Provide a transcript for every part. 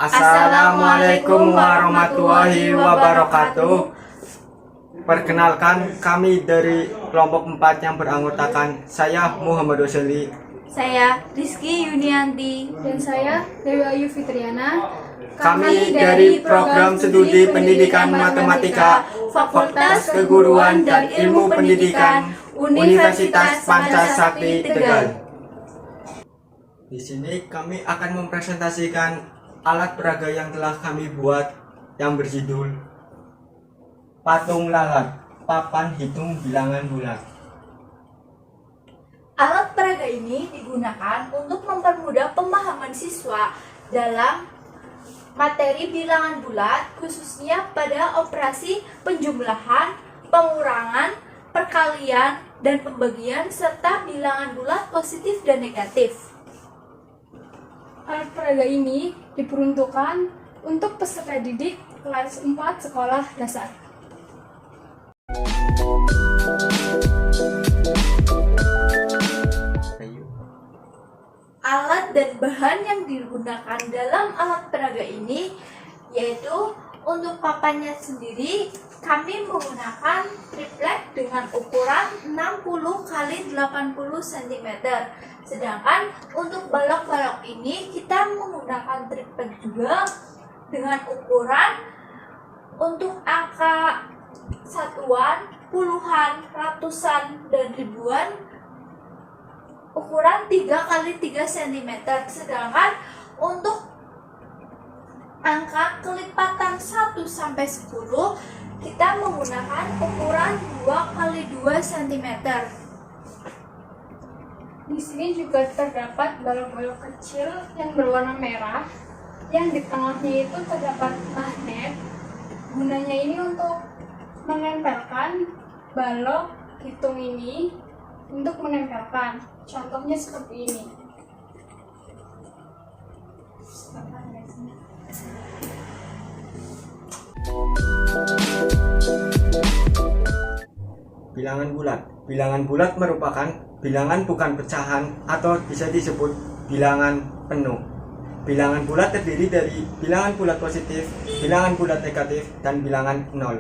Assalamualaikum warahmatullahi wabarakatuh. Perkenalkan, kami dari kelompok 4 yang beranggotakan saya Muhammad Roseli, saya Rizky Yunianti, dan saya Dewi Ayu Fitriana. Kami dari program studi pendidikan matematika Fakultas Keguruan dan Ilmu Pendidikan Universitas Pancasakti Tegal. Di sini kami akan mempresentasikan alat peraga yang telah kami buat yang berjudul Patung Lalat, Papan Hitung Bilangan Bulat. Alat peraga ini digunakan untuk mempermudah pemahaman siswa dalam materi bilangan bulat, khususnya pada operasi penjumlahan, pengurangan, perkalian, dan pembagian, serta bilangan bulat positif dan negatif. Alat peraga ini diperuntukkan untuk peserta didik kelas 4 sekolah dasar. Alat dan bahan yang digunakan dalam alat peraga ini yaitu untuk papannya sendiri kami menggunakan triplek dengan ukuran 60 x 80 cm. Sedangkan untuk balok-balok ini kita menggunakan triplek juga dengan ukuran untuk angka satuan, puluhan, ratusan, dan ribuan ukuran 3 x 3 cm. Sedangkan untuk angka kelipatan 1 sampai 10 kita menggunakan ukuran 2 x 2 cm. Di sini juga terdapat balok-balok kecil yang berwarna merah, yang di tengahnya itu terdapat magnet. Gunanya ini untuk menempelkan balok hitung ini, untuk menempelkan. Contohnya seperti ini. Bilangan bulat. Bilangan bulat merupakan bilangan bukan pecahan atau bisa disebut bilangan penuh. Bilangan bulat terdiri dari bilangan bulat positif, bilangan bulat negatif, dan bilangan nol.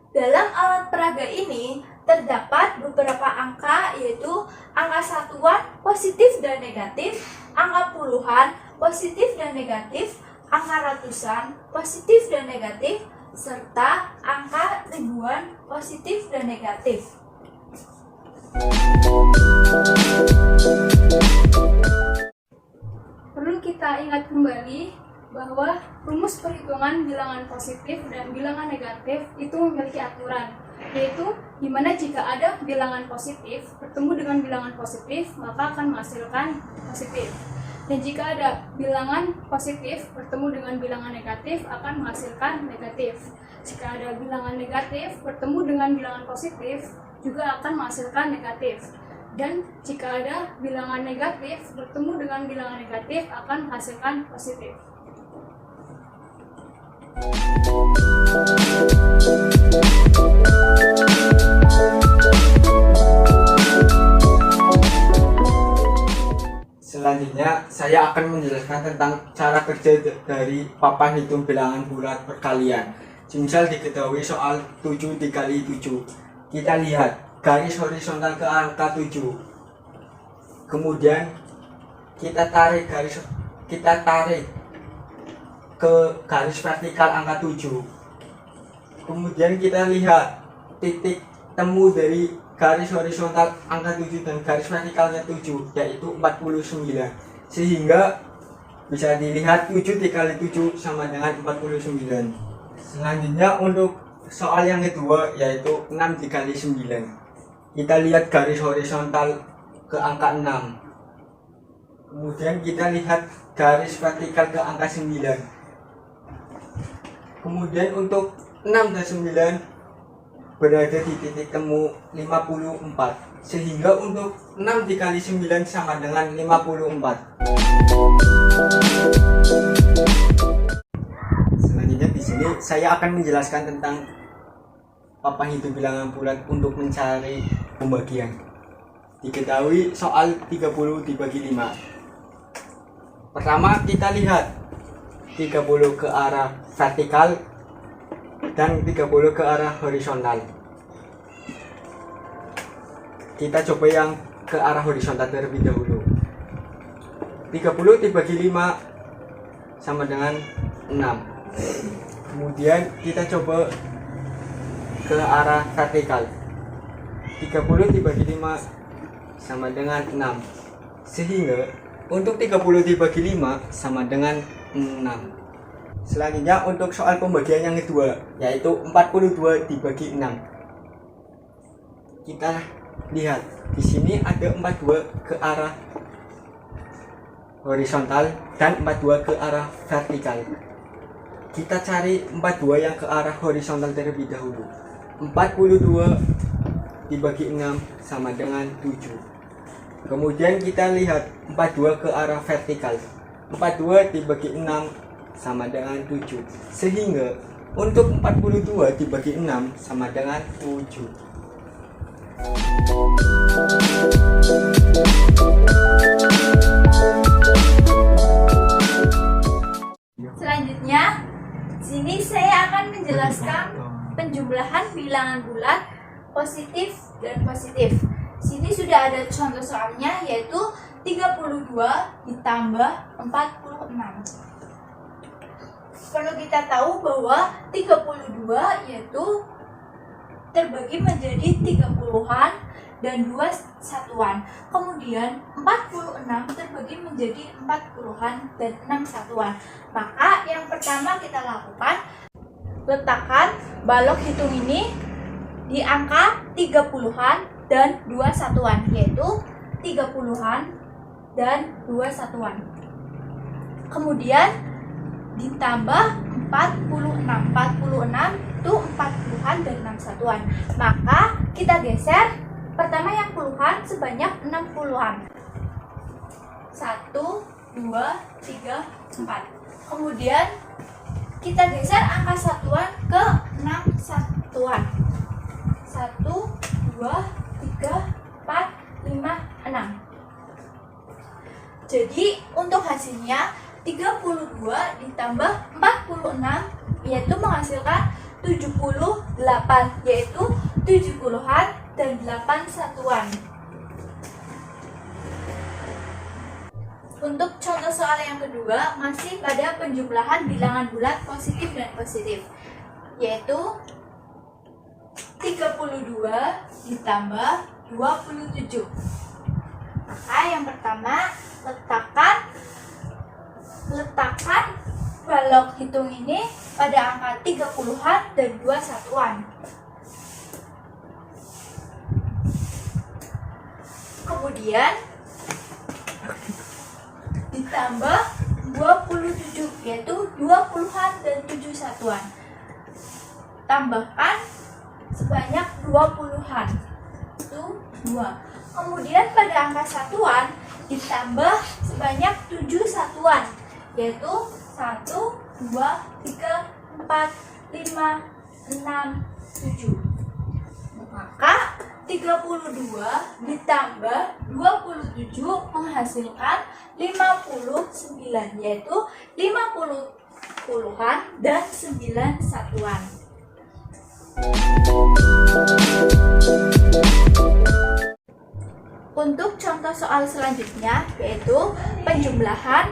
Dalam alat peraga ini terdapat beberapa angka, yaitu angka satuan positif dan negatif, angka puluhan positif dan negatif, angka ratusan positif dan negatif, serta angka ribuan positif dan negatif. Perlu kita ingat kembali bahwa rumus perhitungan bilangan positif dan bilangan negatif itu memiliki aturan, yaitu dimana jika ada bilangan positif bertemu dengan bilangan positif maka akan menghasilkan positif, dan jika ada bilangan positif bertemu dengan bilangan negatif akan menghasilkan negatif. Jika ada bilangan negatif bertemu dengan bilangan positif juga akan menghasilkan negatif, dan jika ada bilangan negatif bertemu dengan bilangan negatif akan menghasilkan positif. Selanjutnya, saya akan menjelaskan tentang cara kerja dari papan hitung bilangan bulat perkalian. Misal diketahui soal 7 dikali 7. Kita lihat garis horizontal ke angka 7. Kemudian kita tarik ke garis vertikal angka 7. Kemudian kita lihat titik temu dari garis horizontal angka 7 dan garis vertikalnya 7, yaitu 49. Sehingga bisa dilihat 7 dikali 7 sama dengan 49. Selanjutnya untuk soal yang kedua, yaitu 6 dikali 9. Kita lihat garis horizontal ke angka 6. Kemudian kita lihat garis vertikal ke angka 9. Kemudian untuk 6 dan 9 berada di titik temu 54, sehingga untuk 6 dikali 9 sama dengan 54. Selanjutnya di sini saya akan menjelaskan tentang papan hitung bilangan bulat untuk mencari pembagian. Diketahui soal 30 dibagi 5. Pertama kita lihat 30 ke arah vertikal dan 30 ke arah horizontal. Kita coba yang ke arah horizontal terlebih dahulu. 30 dibagi 5 sama dengan 6. Kemudian kita coba ke arah vertikal. 30 dibagi 5 sama dengan 6. Sehingga untuk 30 dibagi 5 sama dengan 6. Selanjutnya untuk soal pembagian yang kedua, yaitu 42 dibagi 6. Kita lihat di sini ada 42 ke arah horizontal dan 42 ke arah vertikal. Kita cari 42 yang ke arah horizontal terlebih dahulu. 42 dibagi 6 sama dengan 7. Kemudian kita lihat 42 ke arah vertikal. 42 dibagi 6 sama dengan 7. Sehingga untuk 42 dibagi 6 sama dengan 7. Selanjutnya, sini saya akan menjelaskan penjumlahan bilangan bulat positif dan positif. Sini sudah ada contoh soalnya, yaitu 32 ditambah 46. Perlu kita tahu bahwa 32 yaitu terbagi menjadi 30-an dan 2 satuan. Kemudian 46 terbagi menjadi 40-an dan 6 satuan. Maka yang pertama kita lakukan, letakkan balok hitung ini di angka 30-an dan 2 satuan, yaitu 30-an dan 2 satuan. Kemudian ditambah 46. 46 itu 40-an dan 6 satuan. Maka kita geser pertama yang puluhan sebanyak 60-an. 1, 2, 3, 4. Kemudian kita geser angka satuan ke 6 satuan. 1, 2, 3, 4, 5, 6. Jadi untuk hasilnya 32 ditambah 46 yaitu menghasilkan 78, yaitu 70-an dan 8 satuan. Untuk contoh soal yang kedua masih pada penjumlahan bilangan bulat positif dan positif, yaitu 32 ditambah 27. Maka yang pertama letakkan balok hitung ini pada angka 30-an dan 2 satuan. Kemudian ditambah 27, yaitu 20-an dan 7 satuan. Tambahkan sebanyak 20-an. Itu 2. Kemudian pada angka satuan ditambah sebanyak 7 satuan, yaitu 1, 2, 3, 4, 5, 6, 7. Maka 32 ditambah 27 menghasilkan 59, yaitu 50 puluhan dan 9 satuan. Untuk contoh soal selanjutnya yaitu penjumlahan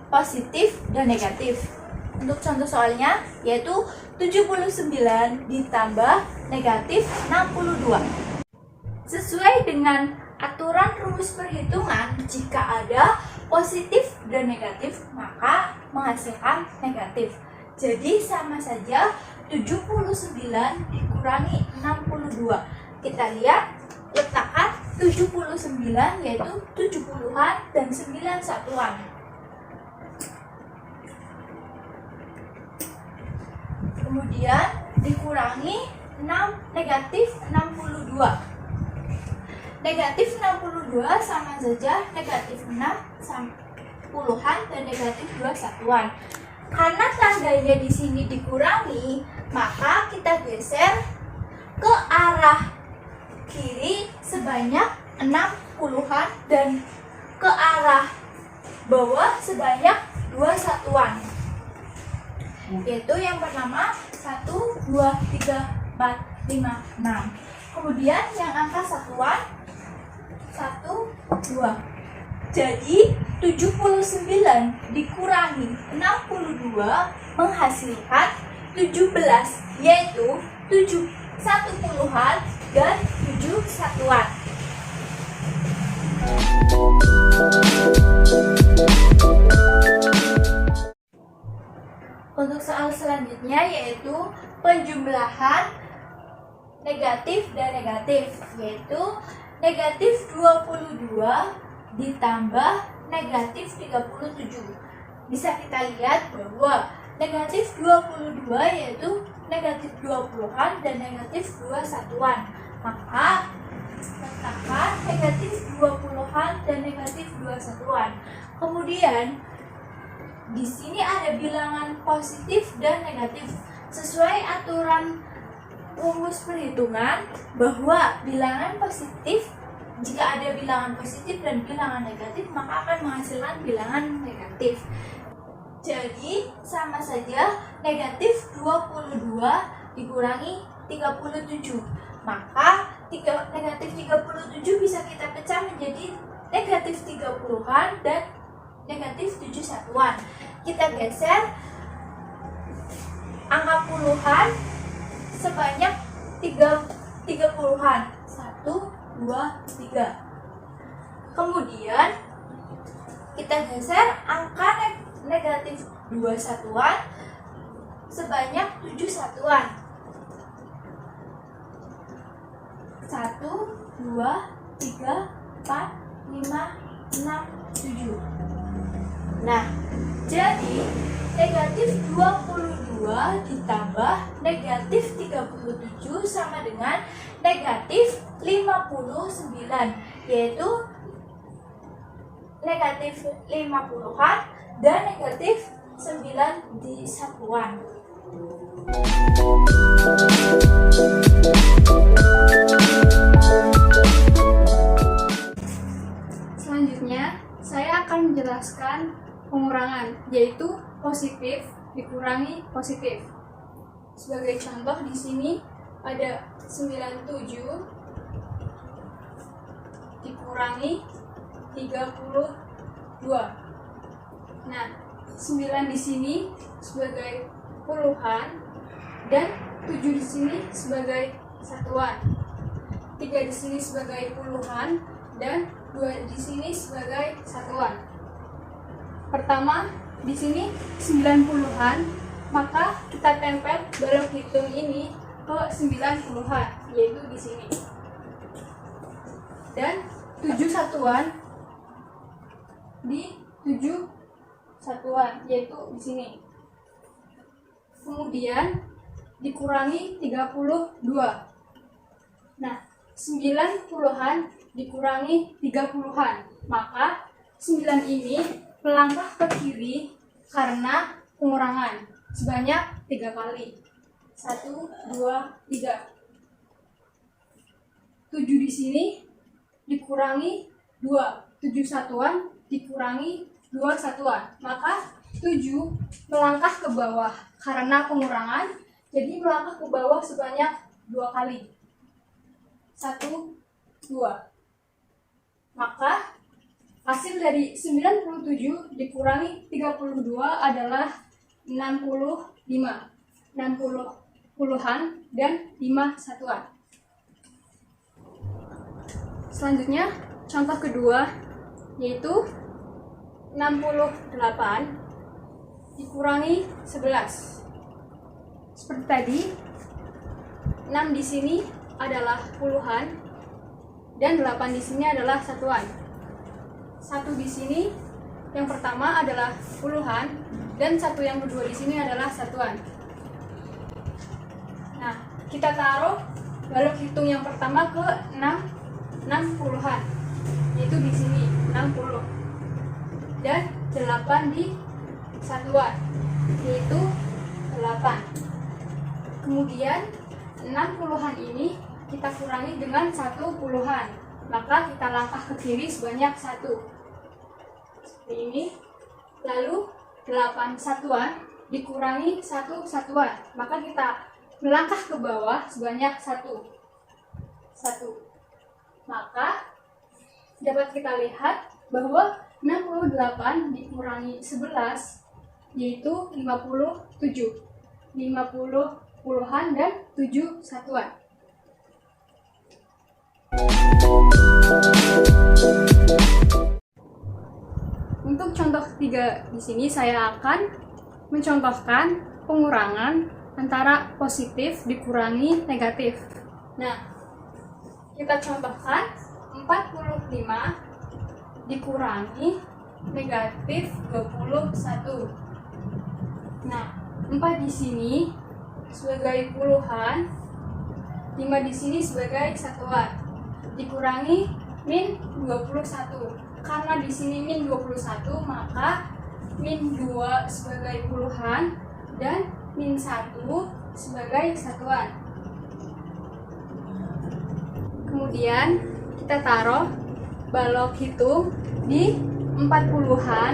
positif dan negatif. Untuk contoh soalnya yaitu 79 ditambah negatif 62. Sesuai dengan aturan rumus perhitungan, jika ada positif dan negatif maka menghasilkan negatif. Jadi sama saja 79 dikurangi 62. Kita lihat, letakkan 79 yaitu 70-an dan 9 satuan. Kemudian dikurangi 6 negatif 62. Negatif 62 sama saja negatif 6 puluhan dan negatif 2 satuan. Karena tandanya di sini dikurangi, maka kita geser ke arah kiri sebanyak 6 puluhan dan ke arah bawah sebanyak 2 satuan. Yaitu yang pertama 1, 2, 3, 4, 5, 6. Kemudian yang angka satuan 1, 2. Jadi 79 dikurangi 62 menghasilkan 17, yaitu 7 1 puluhan dan 7 satuan. Untuk soal selanjutnya yaitu penjumlahan negatif dan negatif, yaitu negatif 22 ditambah negatif 37. Bisa kita lihat bahwa negatif 22 yaitu negatif 20-an dan negatif 2 satuan. Maka letakkan negatif 20-an dan negatif 2 satuan. Kemudian di sini ada bilangan positif dan negatif. Sesuai aturan rumus perhitungan bahwa bilangan positif, jika ada bilangan positif dan bilangan negatif maka akan menghasilkan bilangan negatif. Jadi sama saja negatif 22 dikurangi 37. Maka negatif 37 bisa kita pecah menjadi negatif 30-an dan negatif 7 satuan. Kita geser angka puluhan sebanyak 30-an. 1, 2, 3. Kemudian kita geser angka negatif 2 satuan sebanyak 7 satuan. 1, 2, 3, 4, 5, 6, 7. Nah, jadi negatif 22 ditambah negatif 37 sama dengan negatif 59, yaitu negatif 50-an dan negatif 9 di satuan. Selanjutnya, saya akan menjelaskan pengurangan, yaitu positif dikurangi positif. Sebagai contoh di sini ada 97 dikurangi 32. Nah, 9 di sini sebagai puluhan dan 7 di sini sebagai satuan. 3 di sini sebagai puluhan dan 2 di sini sebagai satuan. Pertama, di sini 90-an, maka kita tempel balok hitung ini ke 90-an, yaitu di sini. Dan 7 satuan di 7 satuan, yaitu di sini. Kemudian dikurangi 32. Nah, 90-an dikurangi 30-an, maka 9 ini melangkah ke kiri karena pengurangan sebanyak 3 kali. 1, 2, 3. 7 di sini dikurangi 2. 7 satuan dikurangi 2 satuan. Maka 7 melangkah ke bawah karena pengurangan. Jadi melangkah ke bawah sebanyak 2 kali. 1, 2. Maka hasil dari 97 dikurangi 32 adalah 65. 60 puluhan dan 5 satuan. Selanjutnya, contoh kedua yaitu 68 dikurangi 11. Seperti tadi, 6 di sini adalah puluhan dan 8 di sini adalah satuan. 1 di sini yang pertama adalah puluhan dan 1 yang kedua di sini adalah satuan. Nah, kita taruh balok hitung yang pertama ke 6 puluhan, yaitu di sini 60, dan 8 di satuan, yaitu 8. Kemudian 6 puluhan ini kita kurangi dengan 1 puluhan, maka kita langkah ke kiri sebanyak 1. Seperti ini. Lalu 8 satuan dikurangi 1 satuan, maka kita melangkah ke bawah sebanyak 1. Maka dapat kita lihat bahwa 68 dikurangi 11 yaitu 57. 50 puluhan dan 7 satuan. Untuk contoh ketiga di sini saya akan mencontohkan pengurangan antara positif dikurangi negatif. Nah, kita contohkan 45 dikurangi negatif 21. Nah, 4 di sini sebagai puluhan, 5 di sini sebagai satuan. Dikurangi min 21. Karena di sini min 21, maka min 2 sebagai puluhan dan min 1 sebagai satuan. Kemudian kita taruh balok hitung di 40-an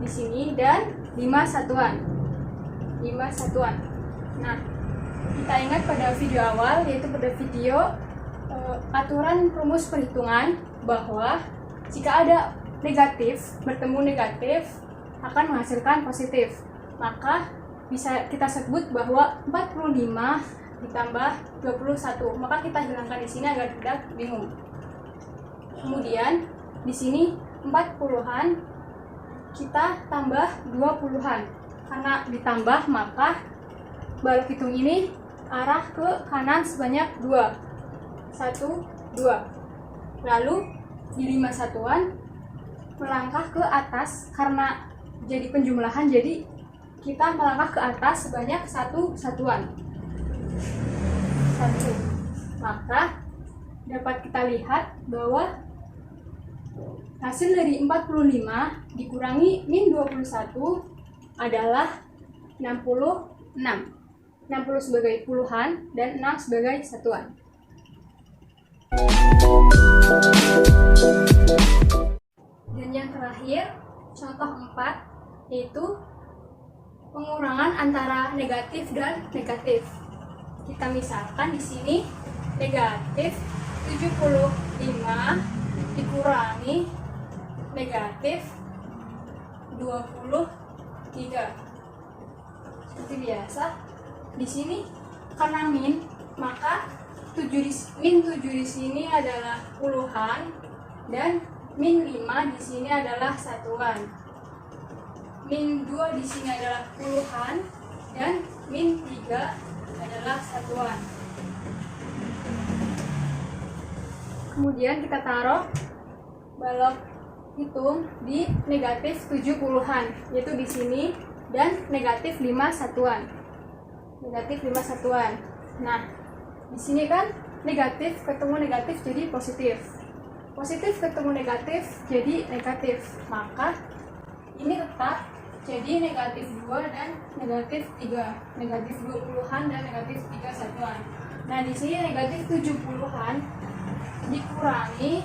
di sini dan 5 satuan. Nah, kita ingat pada video awal, yaitu pada video aturan rumus perhitungan, bahwa jika ada negatif bertemu negatif akan menghasilkan positif. Maka bisa kita sebut bahwa 45 ditambah 21. Maka kita hilangkan di sini agar tidak bingung. Kemudian di sini 40-an kita tambah 20-an. Karena ditambah maka balok hitung ini arah ke kanan sebanyak 2. 1, 2. Lalu di 5 satuan melangkah ke atas karena jadi penjumlahan, jadi kita melangkah ke atas sebanyak 1 satuan. 1. Maka dapat kita lihat bahwa hasil dari 45 dikurangi min 21 adalah 66. 60 sebagai puluhan dan 6 sebagai satuan. Dan yang terakhir, contoh 4, yaitu pengurangan antara negatif dan negatif. Kita misalkan di sini negatif 75 dikurangi negatif 23. Seperti biasa, di sini karena min, maka min 7 di sini adalah puluhan dan min 5 di sini adalah satuan. Min 2 di sini adalah puluhan dan min 3 adalah satuan. Kemudian kita taruh balok hitung di negatif 70-an, yaitu di sini, dan negatif 5 satuan. Negatif 5 satuan. Nah, di sini kan negatif ketemu negatif jadi positif. Positif ketemu negatif jadi negatif. Maka ini tetap jadi negatif 2 dan negatif 3. Negatif 20-an dan negatif 3 satuan. Nah, di sini negatif 70-an dikurangi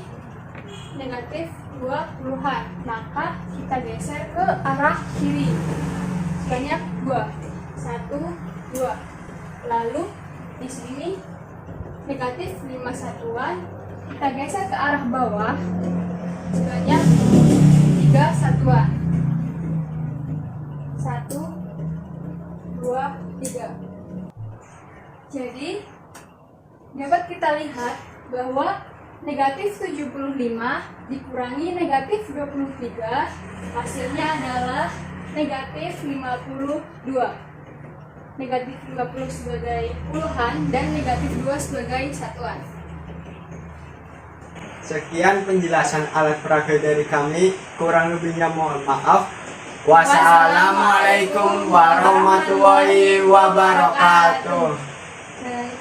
negatif 20-an. Maka kita geser ke arah kiri. Sebanyak 2. 1, 2. Lalu di sini negatif 5 satuan kita geser ke arah bawah sebanyak 3 satuan. 1, 2, 3. Jadi dapat kita lihat bahwa negatif 75 dikurangi negatif 23 hasilnya adalah negatif 52. Negatif 50 sebagai puluhan dan negatif 2 sebagai satuan. Sekian penjelasan alat peraga dari kami, kurang lebihnya mohon maaf. Wassalamualaikum warahmatullahi wabarakatuh. Baik.